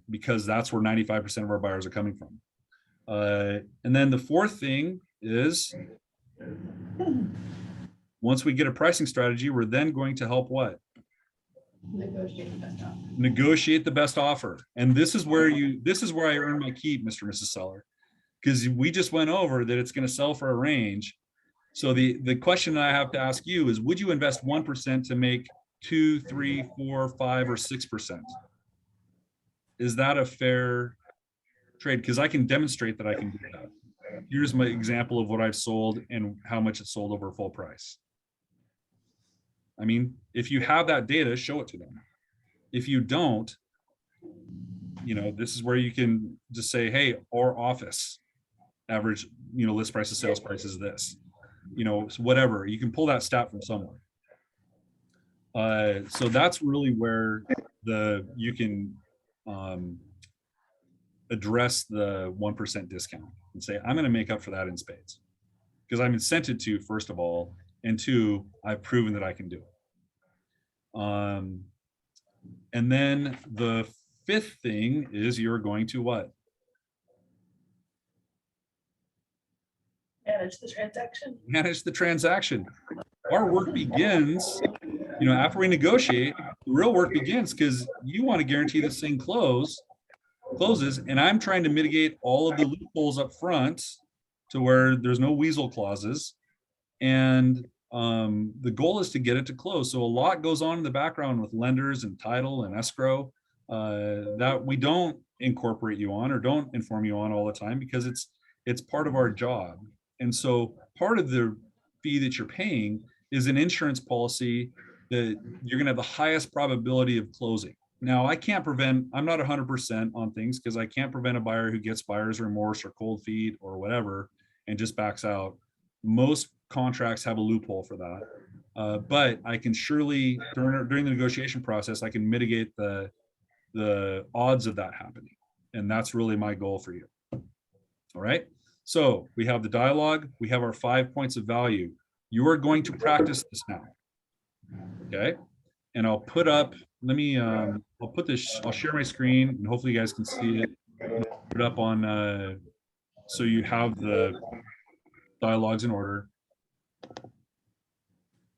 because that's where 95% of our buyers are coming from. And then the fourth thing is, once we get a pricing strategy, we're then going to help what? Negotiate the best offer. Negotiate the best offer. And this is where I earn my keep, Mr. and Mrs. Seller. Because we just went over that it's going to sell for a range. So the question I have to ask you is, would you invest 1% to make 2, 3, 4, 5, or 6%? Is that a fair trade? Because I can demonstrate that I can do that. Here's my example of what I've sold and how much it sold over full price. I mean, if you have that data, show it to them. If you don't, this is where you can just say, hey, our office average, list price to sales price is this, whatever. You can pull that stat from somewhere. So that's really where you can address the 1% discount and say, I'm going to make up for that in spades because I'm incented to, first of all, and 2, I've proven that I can do it. And then the 5th thing is you're going to what? Manage the transaction. Manage the transaction. Our work begins, after we negotiate, the real work begins because you want to guarantee this thing closes, and I'm trying to mitigate all of the loopholes up front to where there's no weasel clauses. And the goal is to get it to close. So a lot goes on in the background with lenders and title and escrow that we don't incorporate you on or don't inform you on all the time because it's part of our job. And so part of the fee that you're paying is an insurance policy that you're going to have the highest probability of closing. Now, I'm not 100% on things because I can't prevent a buyer who gets buyer's remorse or cold feet or whatever and just backs out. Most contracts have a loophole for that. But I can surely, during the negotiation process, I can mitigate the odds of that happening. And that's really my goal for you. All right. So we have the dialogue. We have our 5 points of value. You are going to practice this now. Okay. And I'll put up, I'll share my screen and hopefully you guys can see it. Put it up on, so you have the dialogues in order.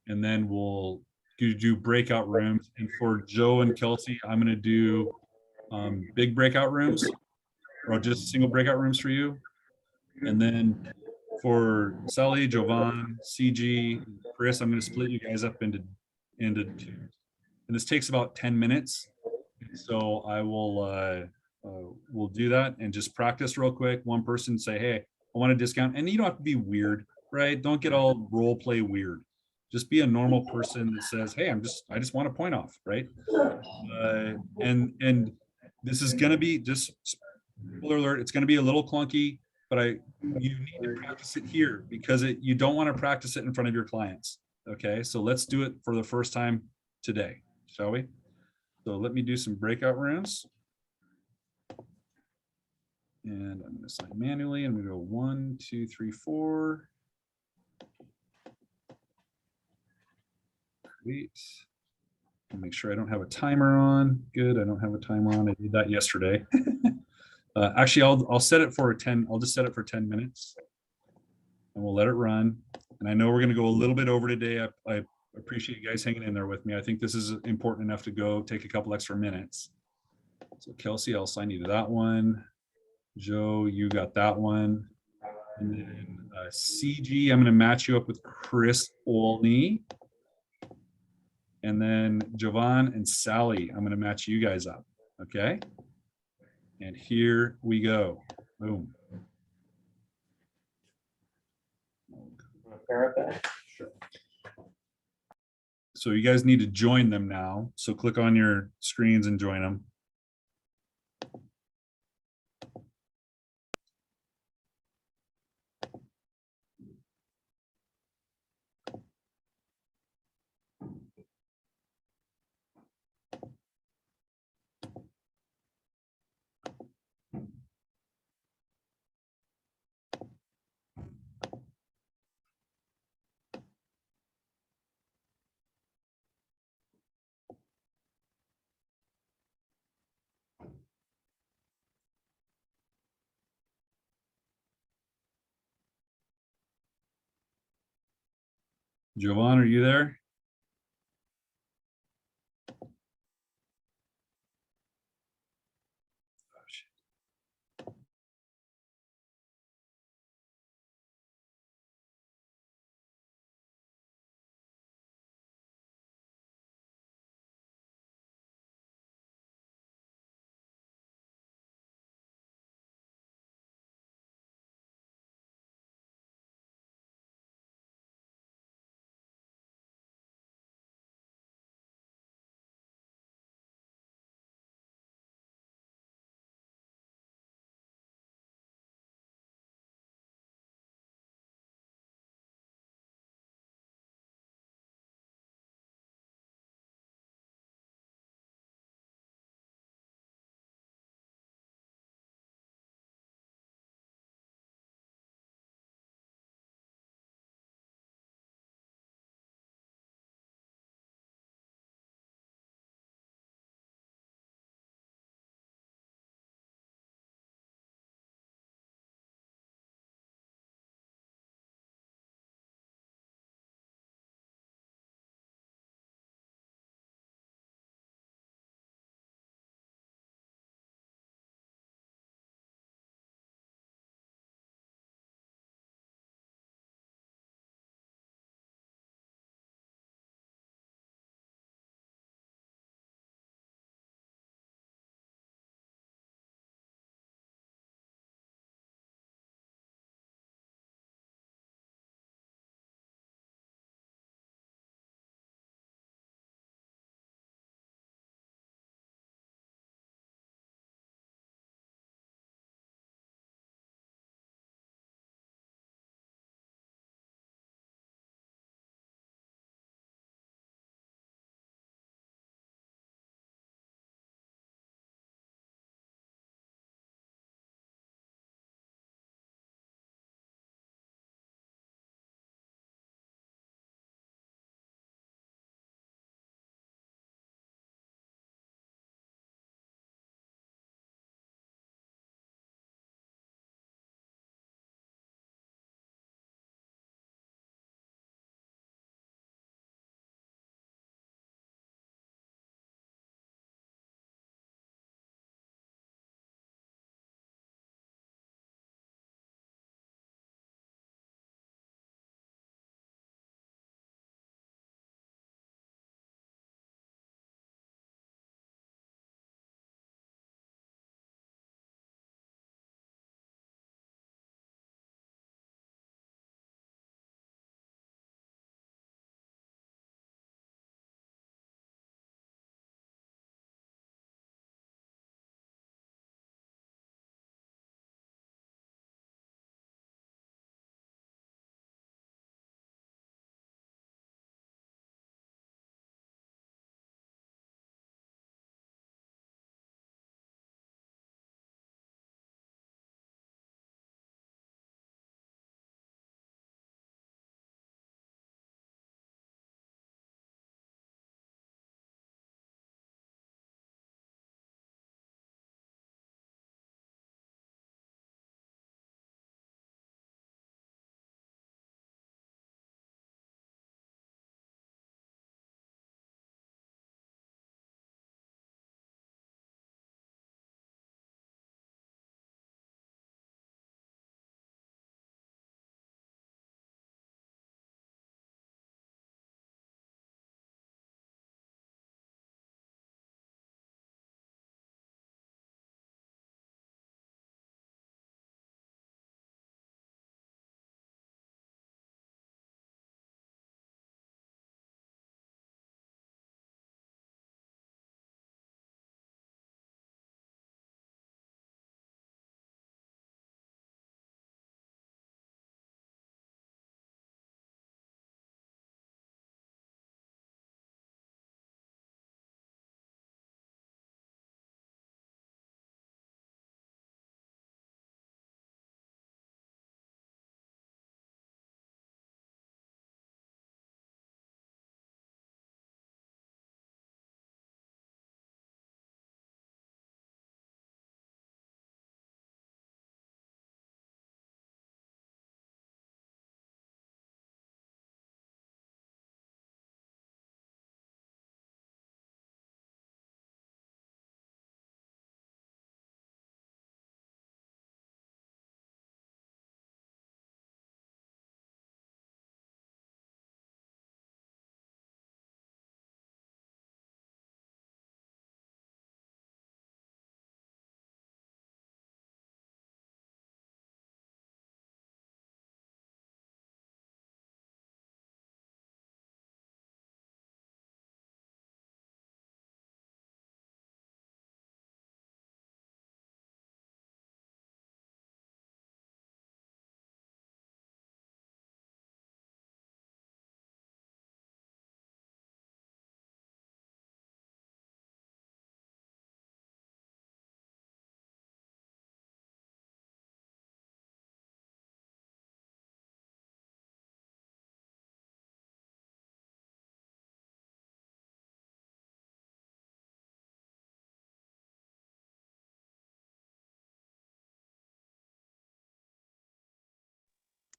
And then we'll do breakout rooms. And for Joe and Kelsey, I'm going to do big breakout rooms or just single breakout rooms for you. And then for Sally, Jovan, CG, Chris, I'm going to split you guys up into two. And this takes about 10 minutes. So I will we'll do that and just practice real quick. One person say, hey, I want a discount. And you don't have to be weird, right? Don't get all role play weird. Just be a normal person that says, hey, I just want a point off, right? And this is going to be, just spoiler alert, it's going to be a little clunky, but you need to practice it here because you don't want to practice it in front of your clients. Okay, so let's do it for the first time today, shall we? So let me do some breakout rooms. And I'm going to sign manually. I'm going to go 1, 2, 3, 4. Great. Make sure I don't have a timer on. Good, I don't have a timer on. I did that yesterday. Actually, I'll set it for 10. I'll just set it for 10 minutes, and we'll let it run. And I know we're going to go a little bit over today. I appreciate you guys hanging in there with me. I think this is important enough to go take a couple extra minutes. So Kelsey, I'll sign you to that one. Joe, you got that one. And then CG, I'm going to match you up with Chris Olney. And then Jovan and Sally, I'm going to match you guys up. Okay. And here we go. Boom. Sure. So you guys need to join them now. So click on your screens and join them. Jovan, are you there?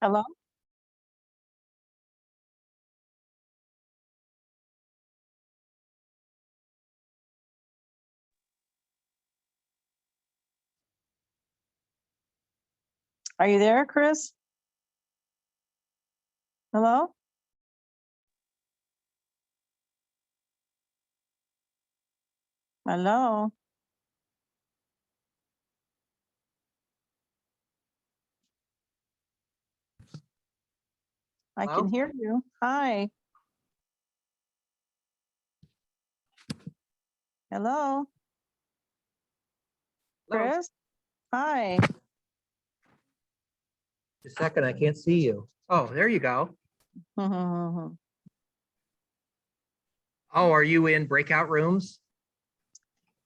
Hello? Are you there, Chris? Hello? Hello? I Hello? can hear you. Hi. Hello? Hello? Chris? Hi. A second, I can't see you. Oh, there you go. Mhm. Oh, are you in breakout rooms?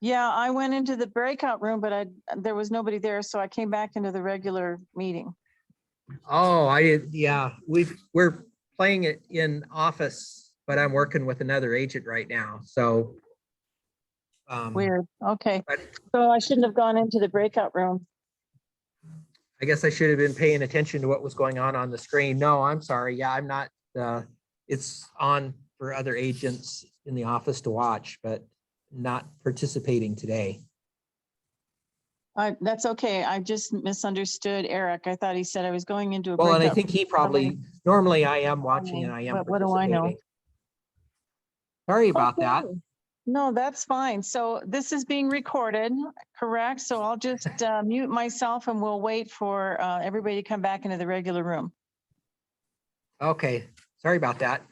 Yeah, I went into the breakout room, but there was nobody there, so I came back into the regular meeting. Oh, yeah, we're playing it in office, but I'm working with another agent right now, so. Weird. Okay. But So I shouldn't have gone into the breakout room. I guess I should have been paying attention to what was going on the screen. No, I'm sorry. Yeah, I'm not, it's on for other agents in the office to watch, but not participating today. That's okay. I just misunderstood Eric. I thought he said I was going into a Well, and I breakout think he room. probably, normally I am watching and I am What do I know? participating. Sorry about that. Okay. No, that's fine. So this is being recorded, correct? So I'll just mute myself and we'll wait for everybody to come back into the regular room. Okay, sorry about that.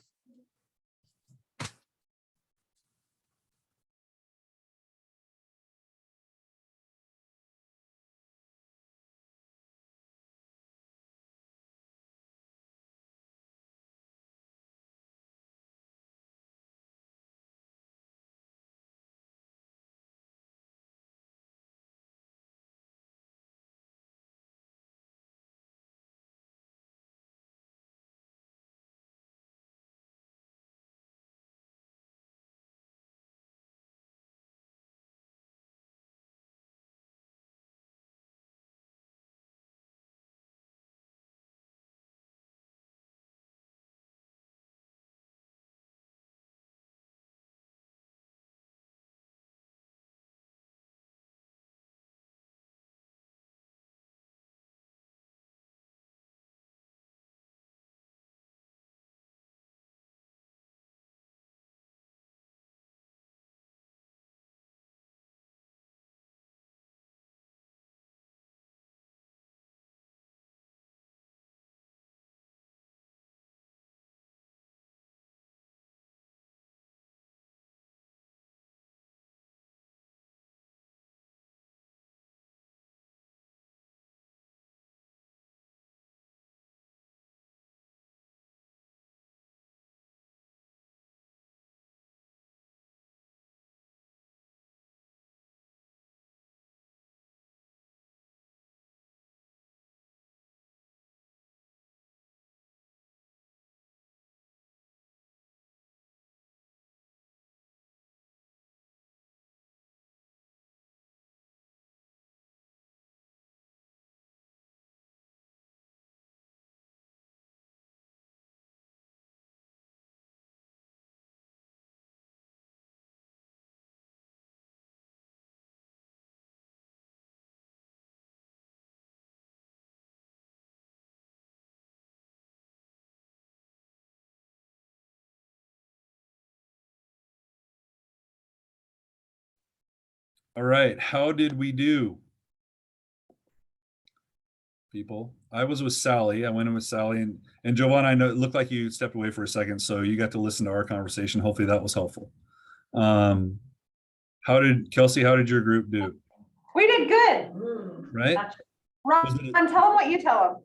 All right, how did we do? People, I was with Sally. I went in with Sally and Giovanna, I know it looked like you stepped away for a second, so you got to listen to our conversation. Hopefully that was helpful. Kelsey, how did your group do? We did good. Right? Ron, Was it- tell them what you tell them.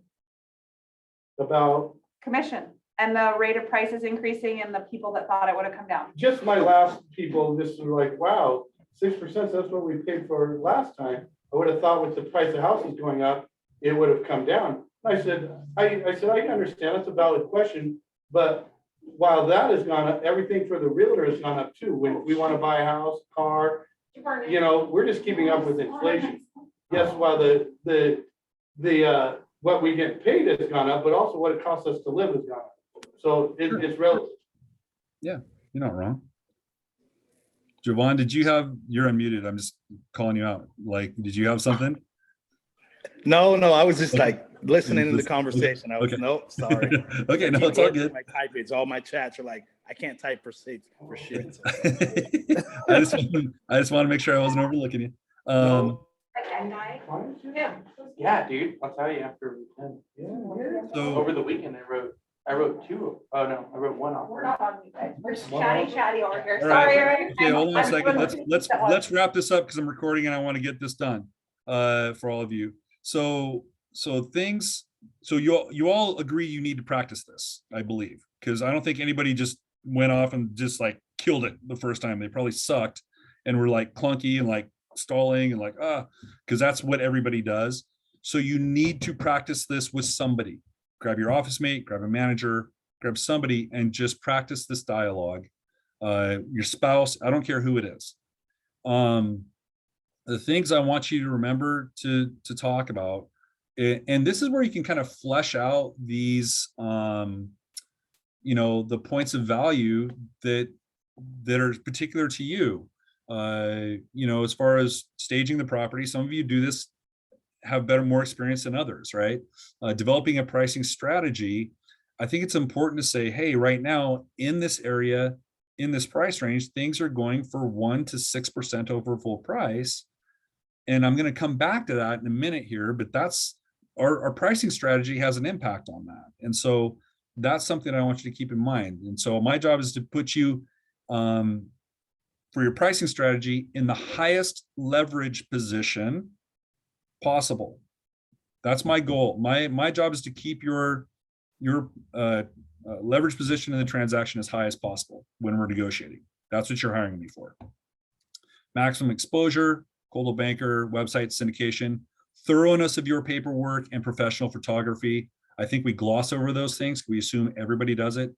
About Commission and the rate of prices increasing and the people that thought it would have come down. just my last people, just were like, wow, 6%, that's what we paid for last time. I would have thought with the price of houses going up, it would have come down. I said, I understand, it's a valid question, but while that has gone up, everything for the realtor has gone up too. When we want to buy a house, car, you know, we're just keeping up with inflation. Yes, while the what we get paid has gone up, but also what it costs us to live has gone up. So it's relative. You're not wrong. Javon, you're unmuted. I'm just calling you out. Like, did you have something? No, I was just like listening to the conversation. I was, Okay. Nope, sorry. Okay, no, it's all good. My typing, all my chats are like, I can't type for shit. I just want to make sure I wasn't overlooking you. Yeah, dude, I'll tell you after. So Over the weekend, I wrote two. Oh, no, I wrote one off. We're not on, you guys. We're chatty over here. All right. Sorry, Eric. Okay, hold on a I'm second. doing Let's wrap this up because I'm recording and I want to get this done for all of you. So you all agree you need to practice this, I believe, because I don't think anybody just went off and just like killed it the first time. They probably sucked and were like clunky and like stalling and like, because that's what everybody does. So you need to practice this with somebody. Grab your office mate, grab a manager, grab somebody and just practice this dialogue. Your spouse, I don't care who it is. The things I want you to remember to talk about, and this is where you can kind of flesh out these, the points of value that are particular to you. As far as staging the property, some of you do this, have more experience than others, right? Developing a pricing strategy. I think it's important to say, hey, right now in this area, in this price range, things are going for 1 to 6% over full price. And I'm going to come back to that in a minute here, but that's our pricing strategy has an impact on that. And so that's something I want you to keep in mind. And so my job is to put you for your pricing strategy in the highest leverage position possible. That's my goal. My job is to keep your leverage position in the transaction as high as possible when we're negotiating. That's what you're hiring me for. Maximum exposure, Coldwell Banker, website syndication, thoroughness of your paperwork, and professional photography. I think we gloss over those things. We assume everybody does it.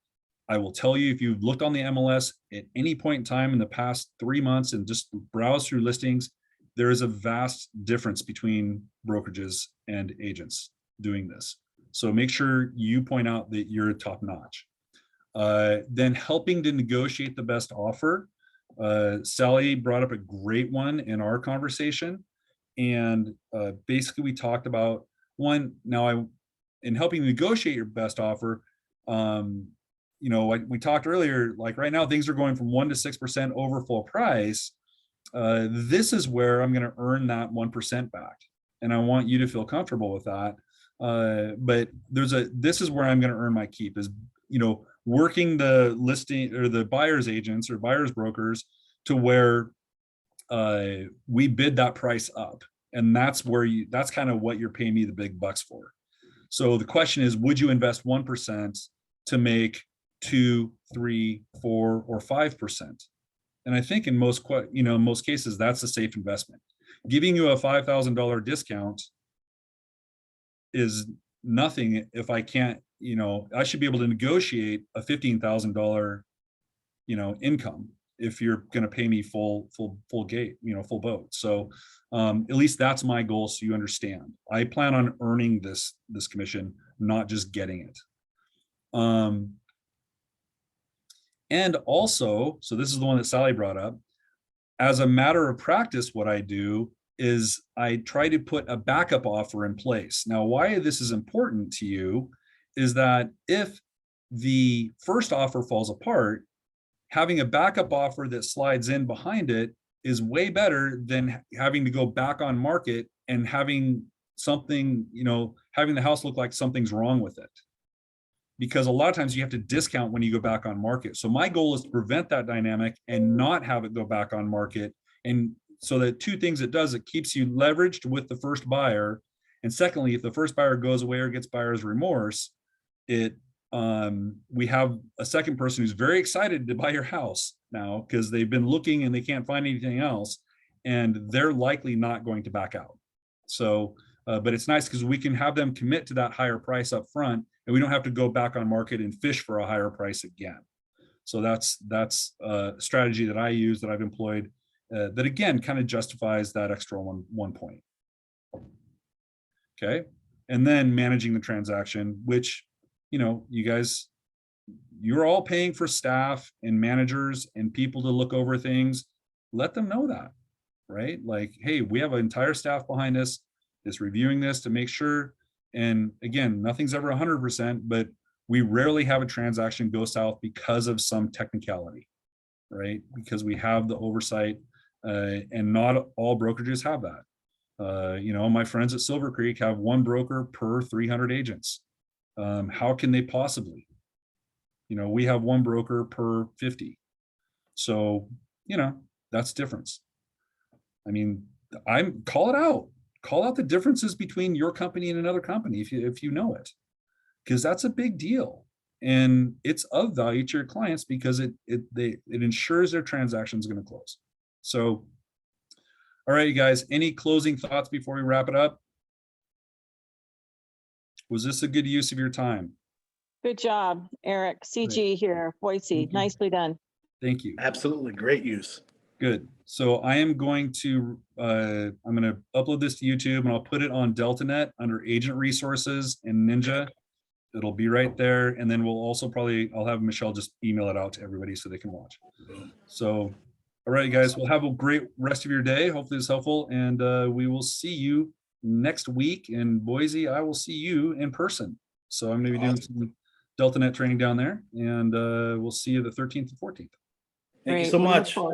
I will tell you, if you've looked on the MLS at any point in time in the past 3 months and just browse through listings, there is a vast difference between brokerages and agents doing this. So make sure you point out that you're top notch. Then helping to negotiate the best offer. Sally brought up a great one in our conversation. And basically we talked about one, in helping negotiate your best offer, we talked earlier, like right now things are going from 1 to 6% over full price. This is where I'm going to earn that 1% back. And I want you to feel comfortable with that. But this is where I'm going to earn my keep is, working the listing or the buyer's agents or buyer's brokers to where we bid that price up. And that's kind of what you're paying me the big bucks for. So the question is, would you invest 1% to make 2, 3, 4, or 5%? And I think in most cases, that's a safe investment. Giving you a $5,000 discount is nothing if I can't, I should be able to negotiate a $15,000, income if you're going to pay me full gate, full boat. So at least that's my goal. So you understand, I plan on earning this commission, not just getting it. And also, so this is the one that Sally brought up, as a matter of practice, what I do is I try to put a backup offer in place. Now, why this is important to you is that if the first offer falls apart, having a backup offer that slides in behind it is way better than having to go back on market and having something, having the house look like something's wrong with it. Because a lot of times you have to discount when you go back on market. So my goal is to prevent that dynamic and not have it go back on market. And so that two things it does, it keeps you leveraged with the first buyer. And secondly, if the first buyer goes away or gets buyer's remorse, we have a second person who's very excited to buy your house now because they've been looking and they can't find anything else. And they're likely not going to back out. So, but it's nice because we can have them commit to that higher price up front and we don't have to go back on market and fish for a higher price again. So that's a strategy that I use, that I've employed, that again kind of justifies that extra one point. Okay, and then managing the transaction, which, you know, you guys, you're all paying for staff and managers and people to look over things. Let them know that, right? Like, hey, we have an entire staff behind us that's reviewing this to make sure. And again, nothing's ever 100%, but we rarely have a transaction go south because of some technicality, right? Because we have the oversight, and not all brokerages have that. You know, my friends at Silver Creek have one broker per 300 agents. How can they possibly? You know, we have one broker per 50. So, you know, that's difference. I mean, call it out. Call out the differences between your company and another company if you know it, because that's a big deal. And it's of value to your clients because it ensures their transaction is going to close. So, all right, you guys, any closing thoughts before we wrap it up? Was this a good use of your time? Good job, Eric. CG here, Boise. Thank you. Nicely done. Thank you. Absolutely. Great use. Good. So I am going to upload this to YouTube, and I'll put it on DeltaNet under agent resources and Ninja. It'll be right there. And then we'll also I'll have Michelle just email it out to everybody so they can watch. So, all right, guys, we'll have a great rest of your day. Hopefully it's helpful. And we will see you next week in Boise. I will see you in person. So I'm going to be doing some DeltaNet training down there, and we'll see you the 13th and 14th. Thank you so much.